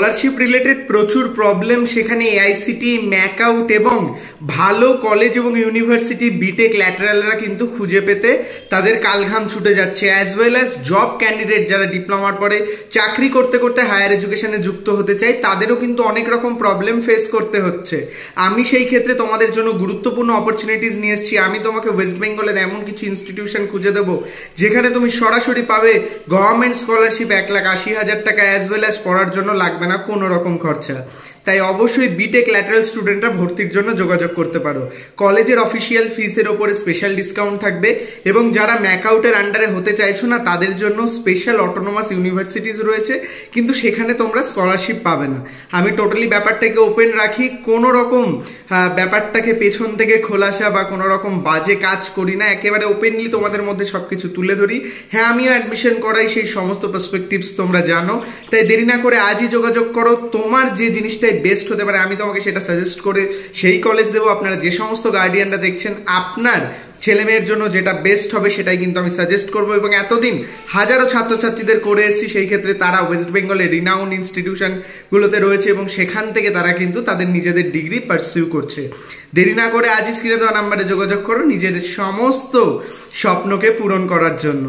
Scholarship related প্রচুর problem সেখানে AICTE MAKAUT এবং ভালো কলেজ এবং ইউনিভার্সিটি বিটেক ল্যাটারালরা কিন্তু খুঁজে পেতে তাদের কালঘাম ছুটে যাচ্ছে, as well as job candidate যারা ডিপ্লোমার পরে চাকরি করতে করতে হায়ার এডুকেশনে যুক্ত হতে চায় তাদেরও কিন্তু অনেক রকম প্রবলেম ফেস করতে হচ্ছে। আমি সেই ক্ষেত্রে তোমাদের জন্য গুরুত্বপূর্ণ অপরচুনিটিস নিয়ে এসেছি। আমি তোমাকে ওয়েস্ট বেঙ্গলের এমন কিছু ইনস্টিটিউশন খুঁজে দেবো যেখানে তুমি সরাসরি পাবে গভর্নমেন্ট স্কলারশিপ 1,80,000 টাকা, অ্যাজ ওয়েল অ্যাজ পড়ার জন্য লাগবে না কোনো রকম খরচা। তাই অবশ্যই বিটেক ল্যাটারাল স্টুডেন্টরা ভর্তির জন্য যোগাযোগ করতে পারো। কলেজের অফিসিয়াল ফিসের ওপরে স্পেশাল ডিসকাউন্ট থাকবে এবং যারা ম্যাকআউটের আন্ডারে হতে চাইছো না তাদের জন্য স্পেশাল অটোনোমাস ইউনিভার্সিটিস রয়েছে, কিন্তু সেখানে তোমরা স্কলারশিপ পাবে না। আমি টোটালি ব্যাপারটাকে ওপেন রাখি, কোনো রকম ব্যাপারটাকে পেছন থেকে খোলাসা বা কোনো রকম বাজে কাজ করি না, একেবারে ওপেনলি তোমাদের মধ্যে সবকিছু তুলে ধরি। হ্যাঁ, আমিও অ্যাডমিশন করাই, সেই সমস্ত পার্সপেক্টিভস তোমরা জানো। তাই দেরি না করে আজই যোগাযোগ করো। তোমার যে জিনিসটা বেস্ট হতে পারে আমি তোমাকে সেটা সাজেস্ট করে সেই কলেজ দেবো। আপনারা যে সমস্ত গার্ডিয়ানরা দেখছেন, আপনার ছেলে মেয়ের জন্য যেটা বেস্ট হবে সেটাই কিন্তু আমি সাজেস্ট করবো। এবং এতদিন হাজারো ছাত্রছাত্রীদের করে এসেছি, সেই ক্ষেত্রে তারা ওয়েস্ট বেঙ্গলের রিনাউন্ড ইনস্টিটিউশনগুলোতে রয়েছে এবং সেখান থেকে তারা কিন্তু তাদের নিজেদের ডিগ্রি পারসিউ করছে। দেরি না করে আজই স্ক্রিনে দেওয়া নাম্বারে যোগাযোগ করো নিজের সমস্ত স্বপ্নকে পূরণ করার জন্য।